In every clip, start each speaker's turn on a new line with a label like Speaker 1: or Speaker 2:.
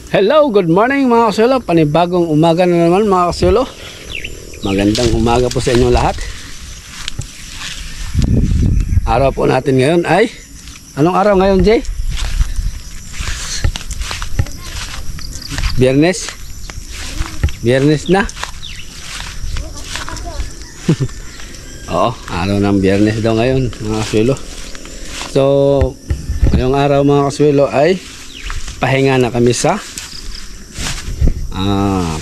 Speaker 1: Hello, good morning mga kasulo. Panibagong umaga na naman mga kasulo. Magandang umaga po sa inyo lahat. Araw po natin ngayon ay anong araw ngayon, Jay? Biyernes. Biyernes na. Oo, araw ng Biyernes daw ngayon mga kasulo. So, ngayong araw mga kasulo ay pahinga na kami sa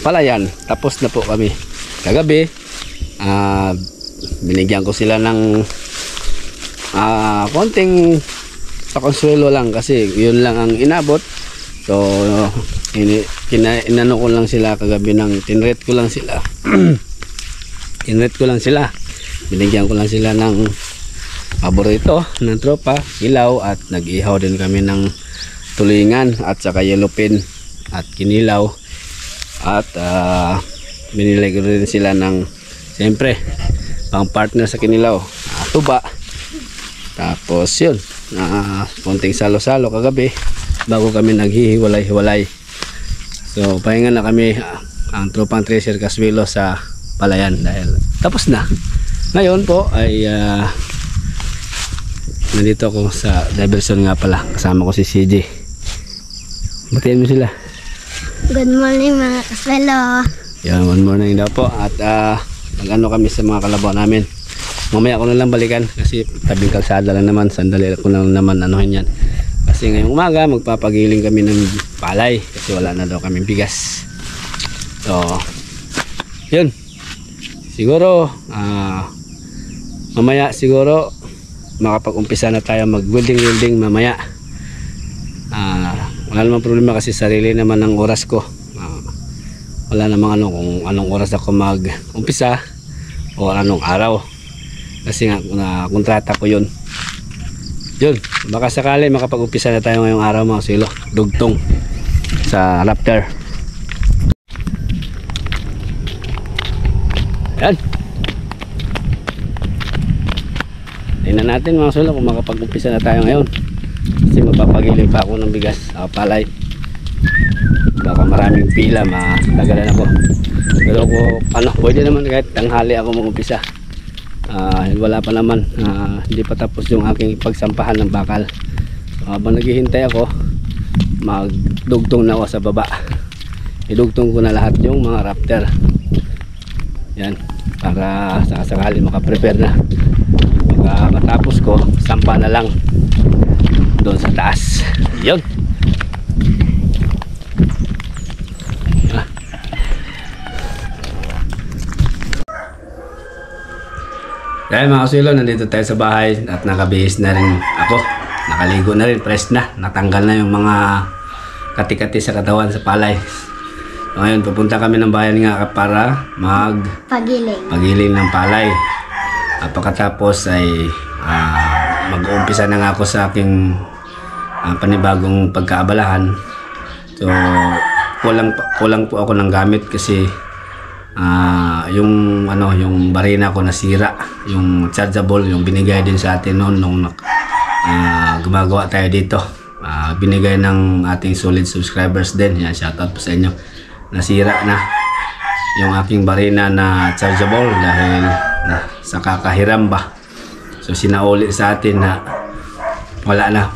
Speaker 1: palayan. Tapos na po kami kagabi. Binigyan ko sila ng konting pakonsuelo lang kasi yun lang ang inabot. So inano ko lang sila kagabi ng tinrate ko lang sila. Tinrate ko lang sila, binigyan ko lang sila ng paborito ng tropa, ilaw, at nag-ihaw din kami ng tulingan at saka yellow pin at kinilaw. At binilay ko rin sila ng siyempre pang partner sa kinilaw, tuba. Tapos yun, konting salo-salo kagabi bago kami naghihiwalay-hiwalay. So pahinga na kami ang tropang Treasure Casuelo sa palayan dahil tapos na. Ngayon po ay nandito ako sa diversion nga pala, kasama ko si CJ. Batiin mo sila.
Speaker 2: Good morning mga kaswelo.
Speaker 1: Yan, good morning daw po. At nag-ano kami sa mga kalabaw namin. Mamaya ko na lang balikan kasi tabing kalsada lang naman. Sandali ko lang naman anuhin yan. Kasi ngayong umaga magpapagiling kami ng palay kasi wala na daw kami bigas. So yun, siguro mamaya siguro makapag-umpisa na tayo mag welding mamaya. Wala namang problema kasi sarili naman ang oras ko. Wala namang kung anong oras ako mag-umpisa o anong araw. Kasi nga kontrata ko yun. Yun, baka sakali makapag-umpisa na tayo ngayong araw mga silo. Dugtong sa Raptor. Yan. Tingnan natin mga silo kung makapag-umpisa na tayo ngayon. Kasi magpapagiling pa ako ng bigas, palay. Baka maraming pila, matagalan ako. Pero pwede naman kahit tanghali ako mag-umpisa. Wala pa naman, hindi pa tapos yung aking pagsampahan ng bakal. So, habang naghihintay ako, magdugtong na ako sa baba. Idugtong ko na lahat yung mga Raptor. Yan, para sakali makaprepare na. Pagka matapos ko, sampa na lang doon sa taas. Yun. Dahil mga kasilo, nandito tayo sa bahay at nakabihis na rin ako. Nakaligo na rin, fresh na. Natanggal na yung mga kati-kati sa katawan sa palay. So, ngayon, pupunta kami ng bayan nga para pagiling ng palay. At pagkatapos ay mag-uumpisa na nga ako sa aking panibagong pagkaabalahan. So kulang po ako ng gamit kasi yung barina ko nasira, yung chargeable, yung binigay din sa atin noon nung gumagawa tayo dito, binigay ng ating solid subscribers din. Yan, shoutout po sa inyo. Nasira na yung aking barina na chargeable dahil sa kakahiram ba. So sinauli sa atin na wala na,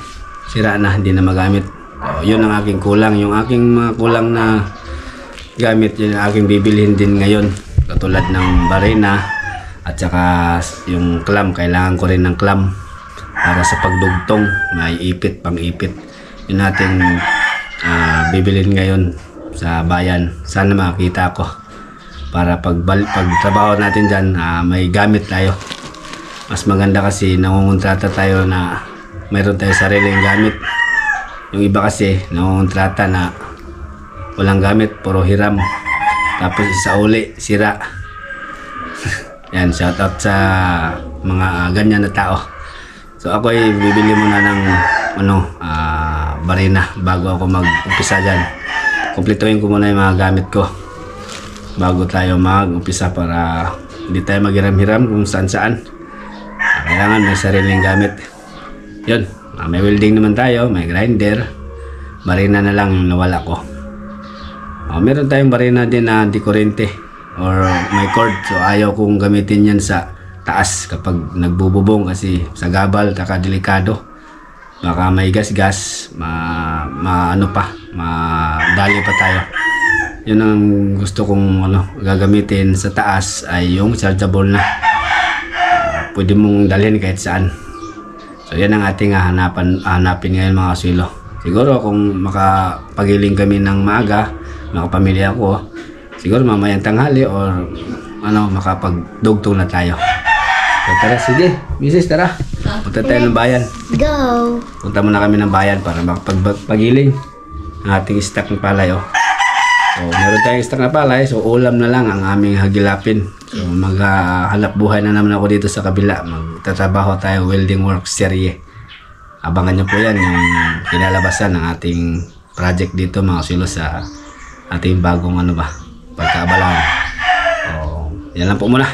Speaker 1: sira na, hindi na magamit. So, yun ang aking kulang. Yung aking mga kulang na gamit, yun ang aking bibilhin din ngayon. Katulad ng barina at saka yung clamp. Kailangan ko rin ng clamp para sa pagdugtong. May ipit, pang ipit. Yun natin bibilhin ngayon sa bayan. Sana makita ko para pagtrabaho natin dyan, may gamit tayo. Mas maganda kasi nangungontrata tayo na mayroon tayo sariling gamit. Yung iba kasi nangungontrata na walang gamit, puro hiram, tapos isa uli sira. Yan, shoutout sa mga ganyan na tao. So ako ay bibili muna ng barina bago ako mag-umpisa dyan. Kumpletuhin ko muna yung mga gamit ko bago tayo mag-umpisa para hindi tayo maghiram-hiram kung saan-saan. Kailangan may sariling gamit. Yun, may welding naman tayo, may grinder. Barina na lang yung nawala ko. Meron tayong barina din na di kuryente or may cord. So ayaw kong gamitin yan sa taas kapag nagbububong kasi sa gabal, delikado. Baka may gas-gas, madali pa tayo. Yun ang gusto kong gagamitin sa taas ay yung chargeable na. Pwede mong dalhin kahit saan. So yan ang ating hanapin ngayon mga kaswelo. Siguro kung makapagiling kami ng maaga, makapamilya ko, siguro mamayang tanghali or makapagdugtong na tayo. So tara, sige, misis, tara. Punta tayo ng bayan.
Speaker 2: Go!
Speaker 1: Punta muna kami ng bayan para makapagpagiling ang ating stock ng palay. So meron tayong stock na palay, so ulam na lang ang aming hagilapin. So maghanap buhay na naman ako dito sa kabila. Magtatrabaho tayo, welding work serye. Abangan nyo po yan, yung kinalabasan ng ating project dito mga kaswelo sa ating bagong pagkaabalan. So yan lang po muna.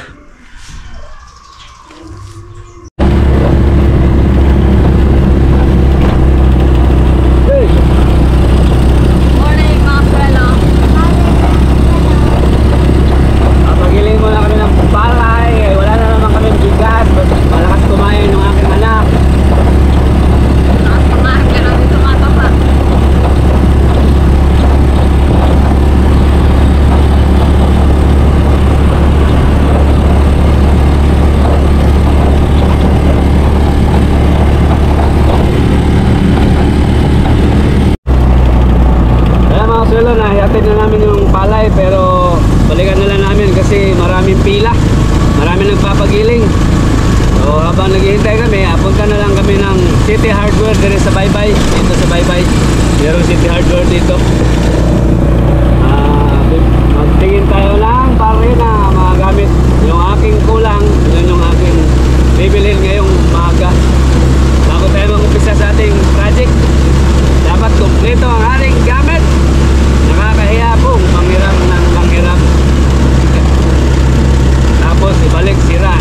Speaker 1: Nahihatid na namin yung palay pero balikan na lang namin kasi maraming pila, maraming nagpapagiling. So habang naghihintay kami, apunta na lang kami ng City Hardware dito sa Baybay. Dito sa Baybay, mayroong City Hardware dito. Magtingin tayo lang para na magagamit yung aking kulang. Yun yung aking bibilhin ngayong maaga. Bago tayo mag-umpisa sa ating project, dapat kumpleto ang ating gamit. Nakakahiya po, manghiram ng manghiram. Tapos ibalik sira.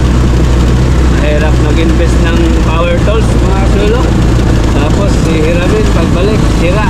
Speaker 1: Mahirap nag-invest ng power tools mga kaswelo. Tapos ihiramin pagbalik sira.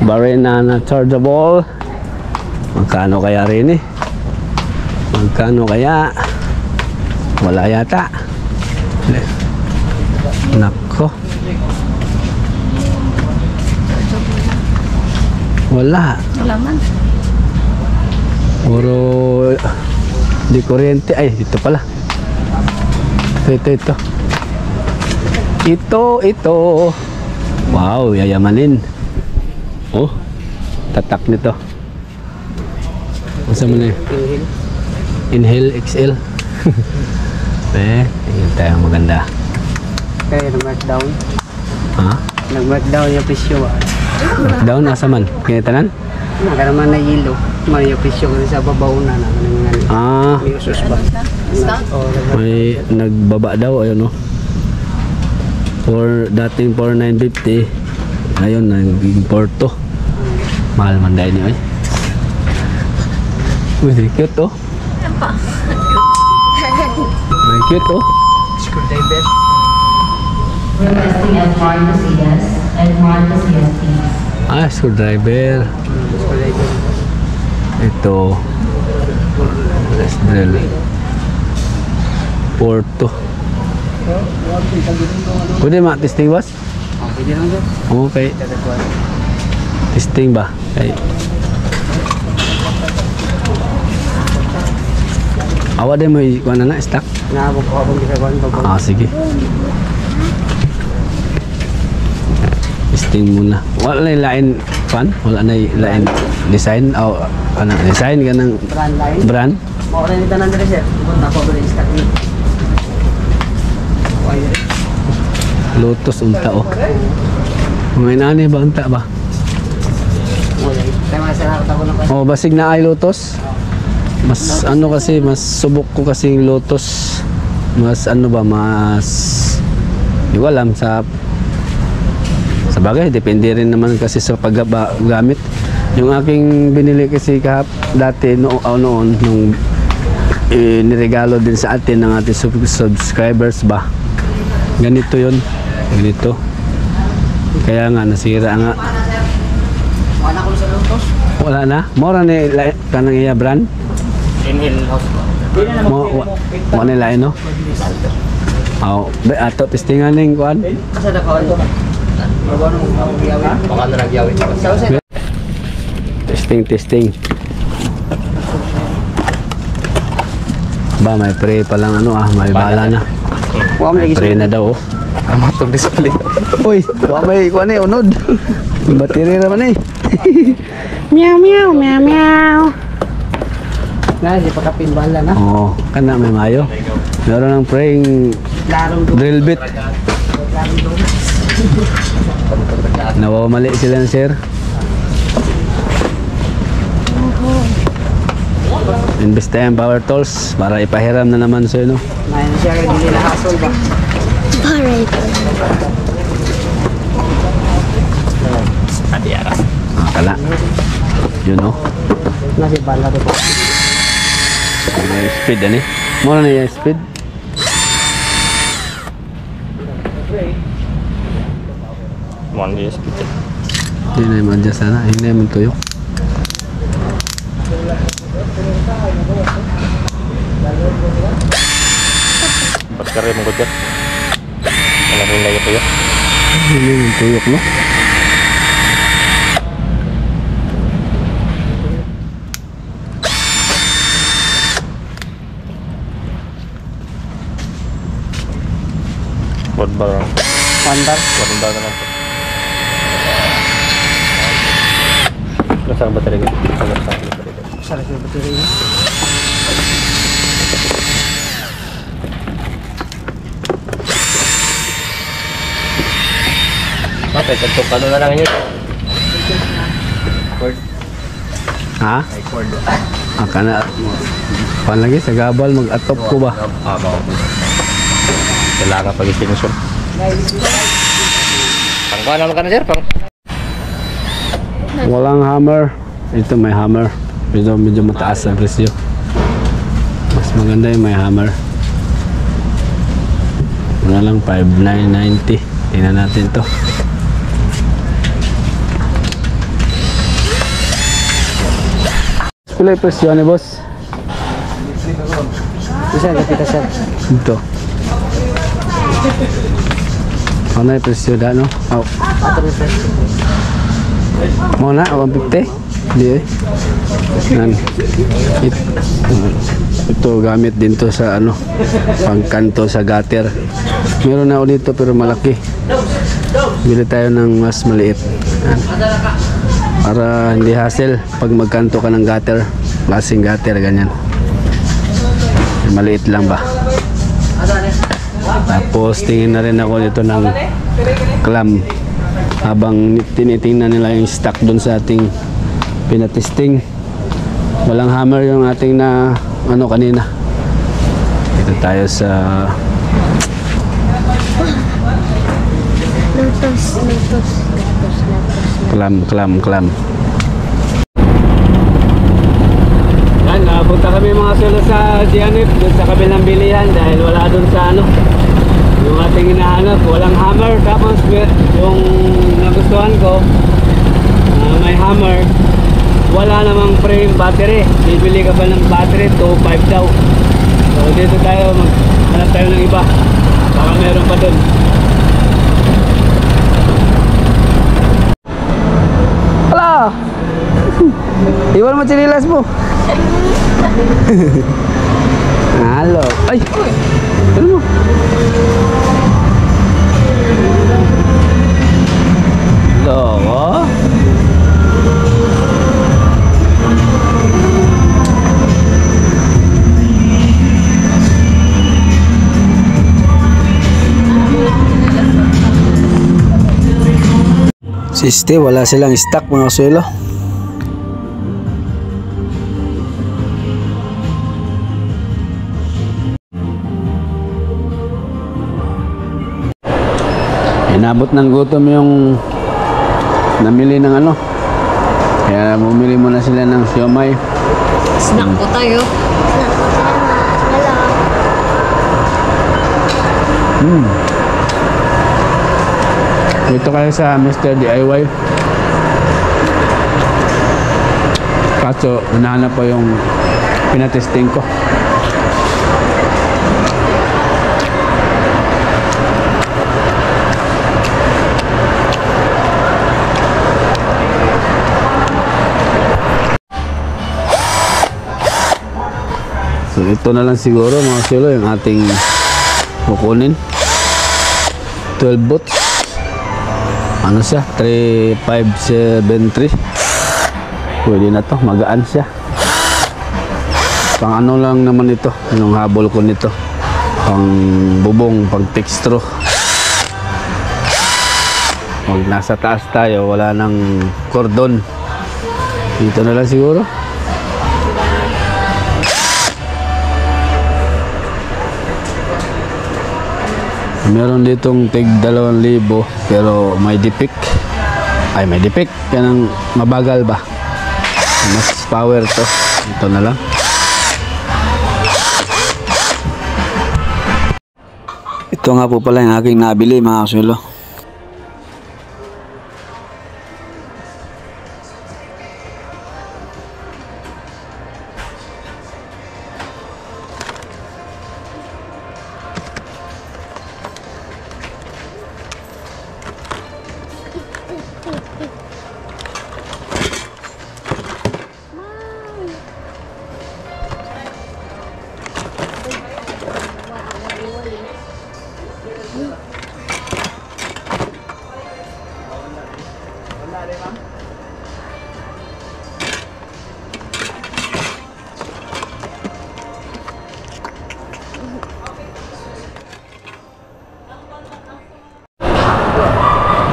Speaker 1: Barina na chargeable. Magkano kaya rin Magkano kaya? Wala yata. Nako. Wala.
Speaker 3: Wala man.
Speaker 1: Puro di kuryente. Ay, ito pala. Ito. Wow, yayamanin. Oh, tatak nito. Masa mo na yun? Inhale XL. Tingin tayo maganda.
Speaker 4: Kaya nag-markdown.
Speaker 1: Ha?
Speaker 4: Nag-markdown yung presyo.
Speaker 1: Markdown? Asa man? Kinitanan?
Speaker 4: Nagkaraman na yelo. May yung presyo kasi sa babaw na
Speaker 1: Ah,
Speaker 4: may usos ba?
Speaker 1: may nagbaba daw. Ayun no. Dating 4,950. Ngayon, nag-import to. Mahal man dahil niyo. Uy, cute to. May cute to.
Speaker 4: Screwdriver.
Speaker 5: We're testing Edmar Casillas. Edmar Casillas, please.
Speaker 1: Screwdriver.
Speaker 4: Screwdriver.
Speaker 1: Ito. Let's drill. Porto. Pwede ma-testing boss?
Speaker 4: Pwede lang dyan.
Speaker 1: Okay. Testing ba? Okay. Awa din mo ikuha na stock?
Speaker 4: Naabog ko habang gisagawan babaw.
Speaker 1: Sige. Testing muna. Wala na lain fan? Wala na lain design? O design ka ng
Speaker 4: Brand line.
Speaker 1: brand?
Speaker 4: Maulan nito nandun sir. Kung napagulo yung stock niyo. kayo.
Speaker 1: Lotus unta oh. Mga inani ba unta ba?
Speaker 4: Okay. Kaya masarap ako na
Speaker 1: Oh, basig na ay lotus. Mas ano kasi, mas subok ko kasi yung lotus. Mas ano ba, mas di ko alam sa bagay, depende rin naman kasi sa paggamit. Yung aking binili kasi dati noon nung niregalo din sa atin ng ating subscribers ba. Ganito 'yon. Ganito. Kaya nga nasira nga.
Speaker 4: wala ko sa lutos.
Speaker 1: Wala na. Mora ni kanang iya brand.
Speaker 4: In house ko.
Speaker 1: Mo ni lain no. Ato testingan ning kuan.
Speaker 4: Asa na ko ano? Baka na nagyawin.
Speaker 1: Testing. Ba may pre pa lang ano may bala na. May pre na daw.
Speaker 4: Amatong display.
Speaker 1: Uy, may kuan ni unod. Battery naman eh.
Speaker 2: Meow, meow, meow, meow.
Speaker 4: Na, di pa kapin bala na.
Speaker 1: Oo, kana may mayo. Meron ng praying
Speaker 4: Larong
Speaker 1: drill bit. Nawawamali sila sir. Invest tayo power tools para ipahiram na naman sa no.
Speaker 4: Mayan siya kaya hindi na hasol ba?
Speaker 2: Alright.
Speaker 1: Kala. Yun no.
Speaker 4: Nasi bala to po.
Speaker 1: May speed ani. Mura na yung speed.
Speaker 3: One year speed.
Speaker 1: Hindi na yung adjust na. Hindi na yung tuyok.
Speaker 3: Ba't ka rin mong gudyan? Wala rin na ito yun.
Speaker 1: Hindi na yung tuyok no.
Speaker 3: Board ba lang?
Speaker 4: Pandar.
Speaker 3: Board ba naman po? Nasaan ba talaga?
Speaker 4: Sarap yung battery niya.
Speaker 3: Okay, tantok ano na lang yun? Cord.
Speaker 1: Ha?
Speaker 3: Ay, cord.
Speaker 1: Kana panlagi sa gabal mag-atop ko ba?
Speaker 3: Mga kailangan pag isinusyon. Pang kuha naman ka na sir?
Speaker 1: Walang hammer. Ito may hammer. Medyo mataas ang presyo. Mas maganda yung may hammer. Wala lang 5,990. Tingnan natin to. Pila yung presyo ni boss?
Speaker 4: Isa kita sir.
Speaker 1: Ito. Ano yung presyo da no? Oh.
Speaker 4: Ato ni sir.
Speaker 1: Muna, 150? Hindi eh. Yan. Ito gamit din to sa ano, pangkanto sa gutter. Meron na ako dito pero malaki. Bili tayo ng mas maliit. Yan. Para hindi hassle pag magkanto ka ng gutter. Klaseng gutter, ganyan. Maliit lang ba? Tapos tingin na rin ako dito ng clam. Habang tinitingnan nila yung stock doon sa ating pinatesting. Walang hammer yung ating na ano kanina. Dito tayo sa
Speaker 2: Lotus.
Speaker 1: clam. Yan, napunta kami mga solo sa Gianip doon sa kabilang bilihan dahil wala doon sa ano yung ating hinahanap, walang hammer. Tapos yung nagustuhan ko may hammer, wala namang frame battery. Bibili ka pa ng battery, 2.5 daw. So dito tayo, maghanap tayo ng iba, baka meron pa doon. Hala! Iwan mo chinilas mo. Halo. Ay! Ano mo? Loh. Siste, wala silang stock mga kasuelo. Inabot ng gutom yung namili ng ano. Kaya bumili muna sila ng siomay.
Speaker 6: Snack po tayo.
Speaker 1: Dito kayo sa Mr. DIY. Kaso, hinahanap po yung pinatesting ko. So, ito na lang siguro mga silo yung ating kukunin. 12 volts. Ano siya? 3573. Pwede na to, magaan siya. Pang ano lang naman ito, yung habol ko nito. Pang bubong, pang textro. Pag nasa taas tayo, wala nang cordon. Dito na lang siguro. Meron ditong tig 2,000 pero may dipik. Ay, may dipik. Yan ang mabagal ba? Mas power to. Ito na lang. Ito nga po pala yung aking nabili mga kasuelo.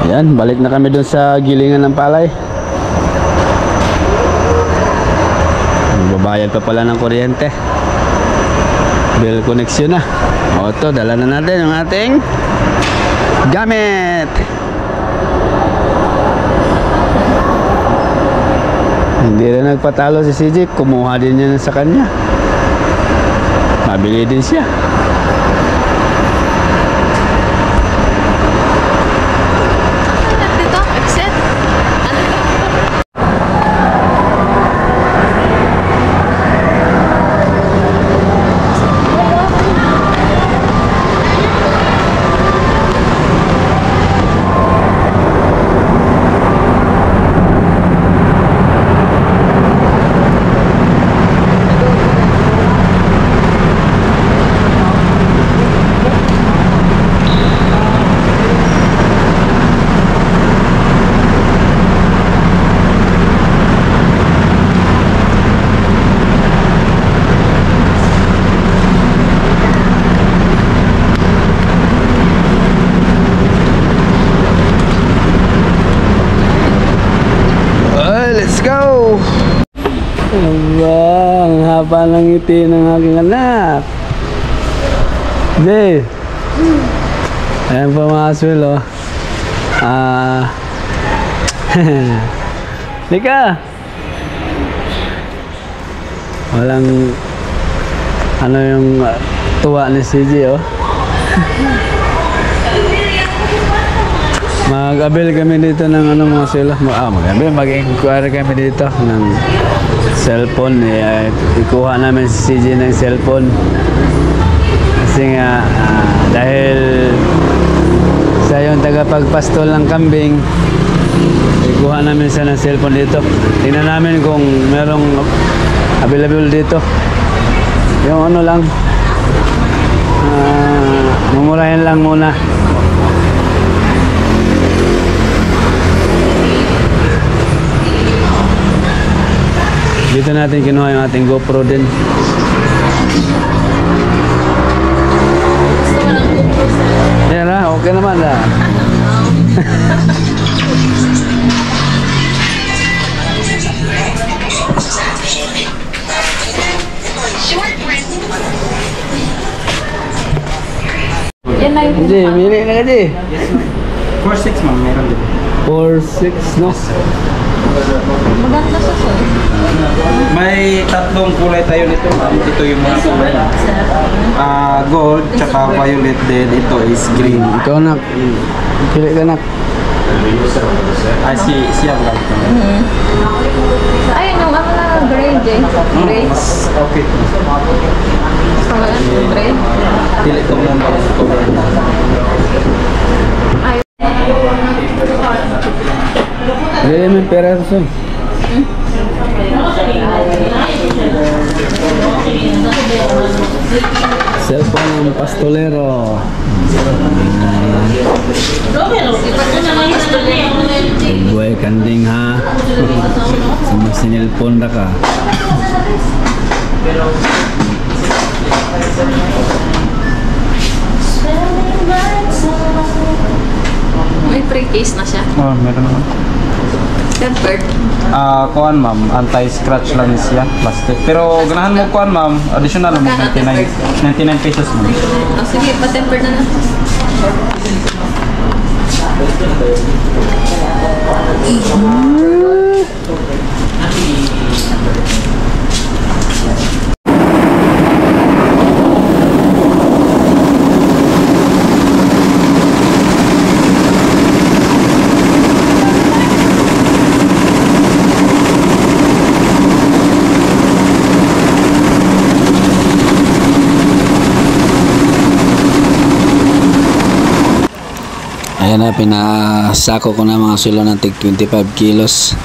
Speaker 1: Yan, balik na kami dun sa gilingan ng palay. Babayad pa pala ng kuryente. Bill connection na. O ito, dala na natin yung ating gamit. Hindi rin nagpatalo si CJ. Kumuha din niya sa kanya. Mabili din siya.
Speaker 6: Dito, exit.
Speaker 1: Let's go! Aba, ang haba ng ngiti ng aking anak. Jay! Ayan po mga aswil, oh. Lika! Walang ano yung tuwa ni CJ, oh. Mag-abil kami dito ng ano mga sila. Mag-inquire kami dito ng cellphone. Ikuha namin si CJ ng cellphone. Kasi nga, dahil siya yung tagapagpastol ng kambing, ikuha namin siya ng cellphone dito. Tingnan namin kung merong available dito. Yung ano lang, mumurahin lang muna. Dito natin kinuha yung ating GoPro din. Yan na, okay naman na.
Speaker 6: na yung
Speaker 1: Hindi, mili na ka di.
Speaker 3: 4-6 ma'am, meron din.
Speaker 1: 4-6, no?
Speaker 6: maganda sa soy.
Speaker 3: May tatlong kulay tayo nito ma'am. Ito yung mga kulay. Gold, tsaka violet din. Ito is green.
Speaker 1: Ikaw nak. Pili ka nak.
Speaker 3: Siya ba?
Speaker 6: Ayun yung ano na gray din. Gray.
Speaker 3: Mas okay.
Speaker 6: Pangalan yung gray.
Speaker 3: Pili ko mong color na.
Speaker 1: Pili mo yung pera sa cellphone ng pastolero. Buhay kanding ha. Sinilpon na ka.
Speaker 6: May pre-case na siya.
Speaker 3: Oh, meron naman.
Speaker 6: Tempered.
Speaker 3: Kuan ma'am, anti-scratch lang siya, plastic. Pero ganahan mo kuan ma'am, additional mo 99 pesos ma'am.
Speaker 6: Oh, sige, pa-tempered na na.
Speaker 1: Ayan na, pinasako ko na mga sulo ng tig 25 kilos.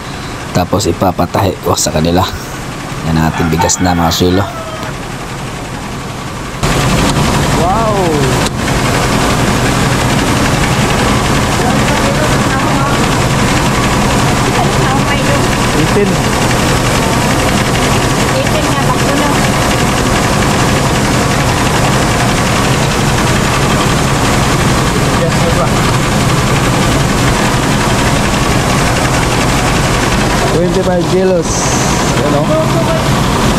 Speaker 1: Tapos ipapatahi ko sa kanila. Yan ang ating bigas na mga sulo. Wow! Ipin.
Speaker 2: Ipin nga ba kuno?
Speaker 1: Yes, diba? 25 kilos. Yan o.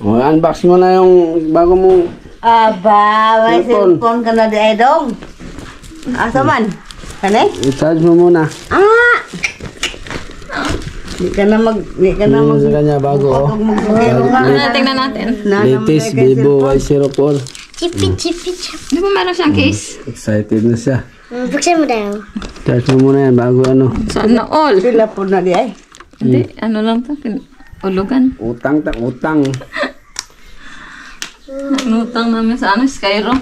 Speaker 1: Unbox mo na yung bago mong
Speaker 4: Aba, may
Speaker 1: Cellphone.
Speaker 4: cellphone ka na di ay dong. Asa man? Kani?
Speaker 1: i-charge mo muna.
Speaker 4: Di ka na mag... Di ka na mag...
Speaker 1: Sa kanya bago oh.
Speaker 6: Tingnan natin.
Speaker 1: Latest Vivo Y04.
Speaker 2: Chipi, chipi, chipi.
Speaker 6: Di ba meron siyang case?
Speaker 1: Excited na siya.
Speaker 2: Buksan mo daw.
Speaker 1: Charge mo muna yan bago ano.
Speaker 6: Sana all.
Speaker 4: Pila po na di ay.
Speaker 6: Hindi, ano lang to. Ulugan.
Speaker 1: Utang.
Speaker 6: Nutang namin sa ano, Skyro.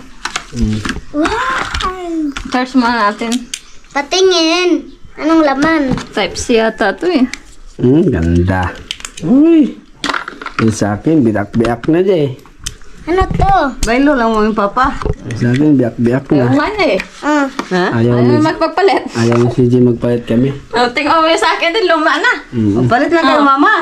Speaker 2: Wow!
Speaker 6: Charge muna natin.
Speaker 2: Patingin. Anong laman?
Speaker 6: Type-C yata to eh.
Speaker 1: Ganda. Uy. Yung sa akin, biak-biak na dyan
Speaker 2: Ano to?
Speaker 4: Bailo lang mo yung papa.
Speaker 1: Sa akin, biak-biak
Speaker 6: Ayaw
Speaker 1: na.
Speaker 6: nga eh.
Speaker 4: Ha?
Speaker 1: Ayaw
Speaker 6: Ayaw
Speaker 1: mo
Speaker 6: magpagpalit.
Speaker 1: ayaw mo si G magpalit kami.
Speaker 6: Tingnan mo yung sa akin din, luma na.
Speaker 4: Palit na kayo mama.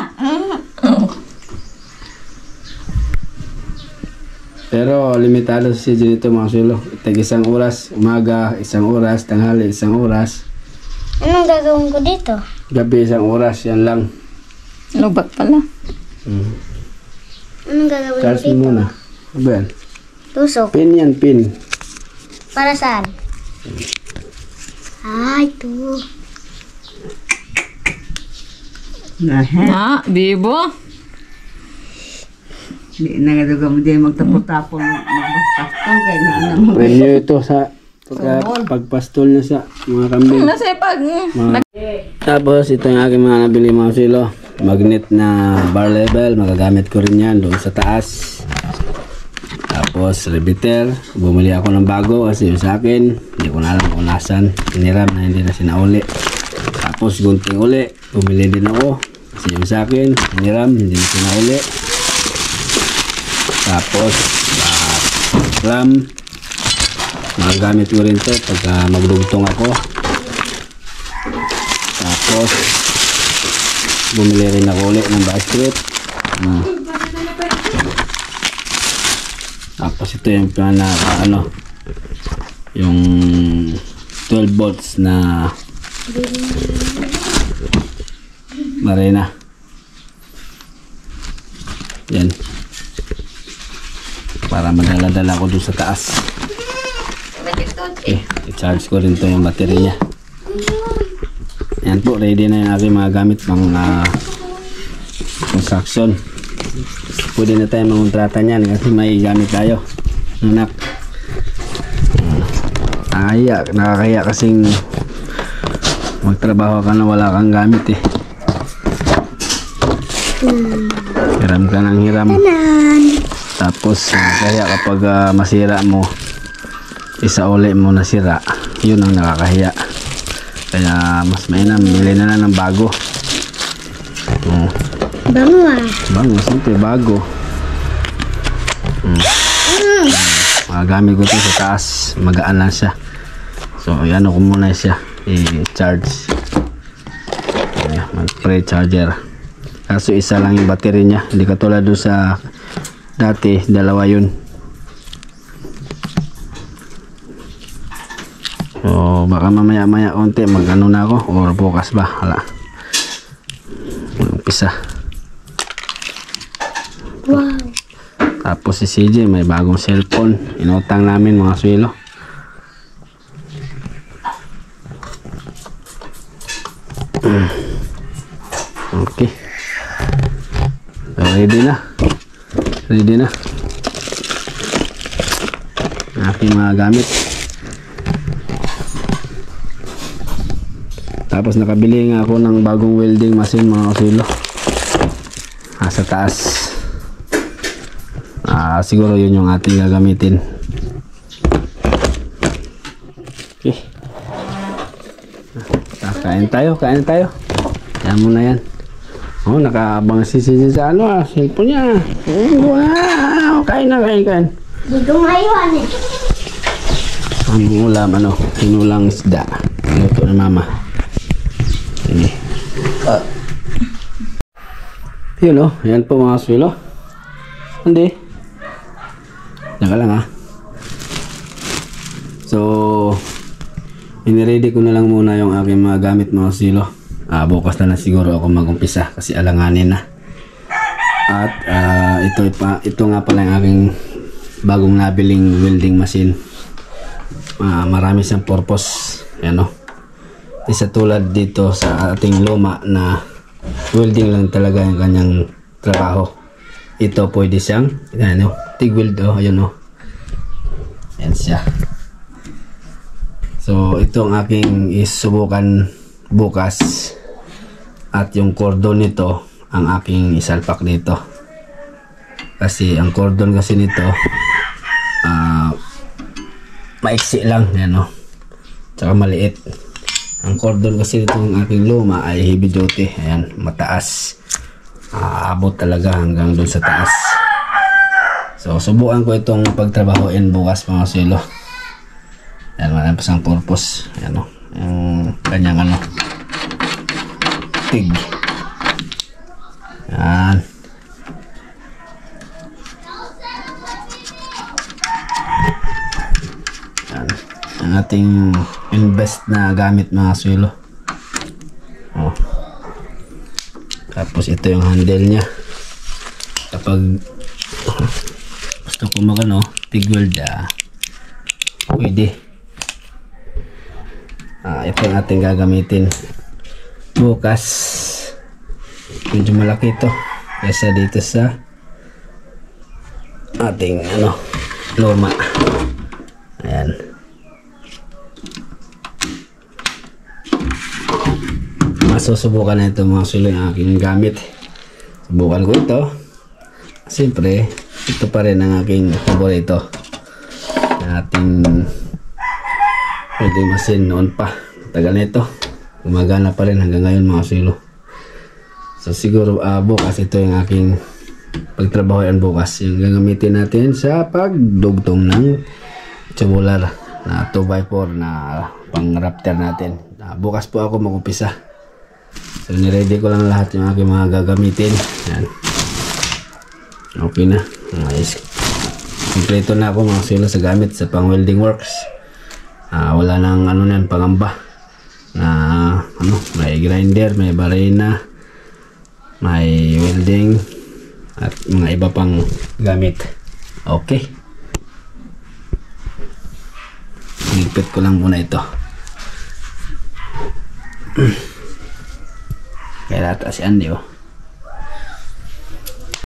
Speaker 1: Pero limitado si G dito mga sulo. Tag isang oras, umaga, isang oras, tanghali, isang oras.
Speaker 2: Anong gagawin ko dito?
Speaker 1: Gabi, isang oras, yan lang.
Speaker 6: Lubat pala.
Speaker 2: Anong gagawin ko
Speaker 1: Charge
Speaker 2: dito?
Speaker 1: mo muna. Ano yan?
Speaker 2: Tusok.
Speaker 1: Pin yan, pin.
Speaker 2: Para saan? Ito.
Speaker 6: Bibo.
Speaker 4: Di na nga daw mo di magtapon-tapon. Magbastapon kay na naman.
Speaker 1: Renew ito sa pagpastol na sa mga kambing.
Speaker 6: Nasipag.
Speaker 1: Tapos ito yung aking mga nabili mga silo. Magnet na bar level, magagamit ko rin yan doon sa taas. Tapos repeater, bumili ako ng bago kasi yung sa akin hindi ko na alam kung nasan, hiniram na hindi na sinauli. Tapos gunting uli, bumili din ako kasi yung sa akin hiniram, hindi na sinauli. Tapos clam, magagamit ko rin to pagka maglugtong ako. Tapos bumili rin ako ulit ng basket. Tapos ito yung yung 12 volts na marina. Yan. Para madala-dala ko dun sa taas. Okay, i-charge ko rin to yung battery niya. Yan po, ready na yung aking mga gamit pang construction. Pwede na tayo mangontrata niyan kasi may gamit tayo. Anak. Nakakaya kasing magtrabaho ka na wala kang gamit eh. Hiram ka ng hiram. Tapos kaya kapag masira mo, isa uli mo nasira, yun ang nakakahiya. Kaya mas mainam, bili na lang ng bago.
Speaker 2: Bango ah.
Speaker 1: Bango, siyempre bago. Magamit ko ito sa taas, magaan lang siya. So ano ko muna siya, i-charge. Mag-pre-charger. Kaso isa lang yung battery niya, hindi katulad doon sa dati, dalawa yun. So baka mamaya konti mag-ano na ako or bukas ba, hala. Umpisa.
Speaker 2: Wow.
Speaker 1: Tapos si CJ may bagong cellphone, inutang namin mga swilo. Okay. So, ready na aking mga gamit. Tapos nakabili nga ako ng bagong welding machine mga swilo. Sa taas. Siguro yun yung ating gagamitin. Okay. Kain tayo. Yan muna yan. Oh, nakaabang si sa cellphone niya. Wow! Kain.
Speaker 2: Dudong aywan eh.
Speaker 1: Ang ulam, tinulang isda. Luto ni mama. Ini. Yun yan po mga swilo. Hindi. Naka lang ha. So, iniready ko na lang muna yung aking mga gamit mga swilo. Bukas na siguro ako mag-umpisa kasi alanganin na. At ito nga pala yung aking bagong nabiling welding machine. Marami siyang purpose. Yan isa tulad dito sa ating luma na welding lang talaga yung kanyang trabaho. Ito pwede siyang TIG weld ayun yan siya. So ito ang aking isubukan bukas at yung cordon nito ang aking isalpak dito kasi ang cordon kasi nito maiksi lang tsaka maliit. Ang cordon kasi nito ng aking luma ay heavy duty, ayan, mataas, aabot talaga hanggang doon sa taas. So subukan ko itong pagtrabahoin bukas mga swilo. Ayan, marami pa siyang purpose. Ayan yung kanyang TIG. Ayan. Ayan. Ang ating invest na gamit mga swilo. Tapos ito yung handle niya. Kapag gusto ko TIG weld, pwede. Ito yung ating gagamitin bukas. Medyo malaki ito kaysa dito sa ating luma. Ayan. Masusubukan na ito mga sulo yung aking gamit. Subukan ko ito. Siyempre, ito pa rin ang aking paborito. Ating welding machine noon pa. Tagal na ito. Gumagana pa rin hanggang ngayon mga sulo. So siguro bukas ito yung aking pagtrabahoan bukas. Yung gagamitin natin sa pagdugtong ng tubular na 2x4 na pang raptor natin. Bukas po ako mag-upisa. So niready ko lang lahat yung aking mga gagamitin. Yan. Okay na. Nice. Kompleto na ako mga sulo sa gamit sa pang welding works. Wala nang ano yan pangamba. May grinder, may barena, may welding at mga iba pang gamit. Okay. Ligpit ko lang muna ito. Kaya lahat si Andy oh.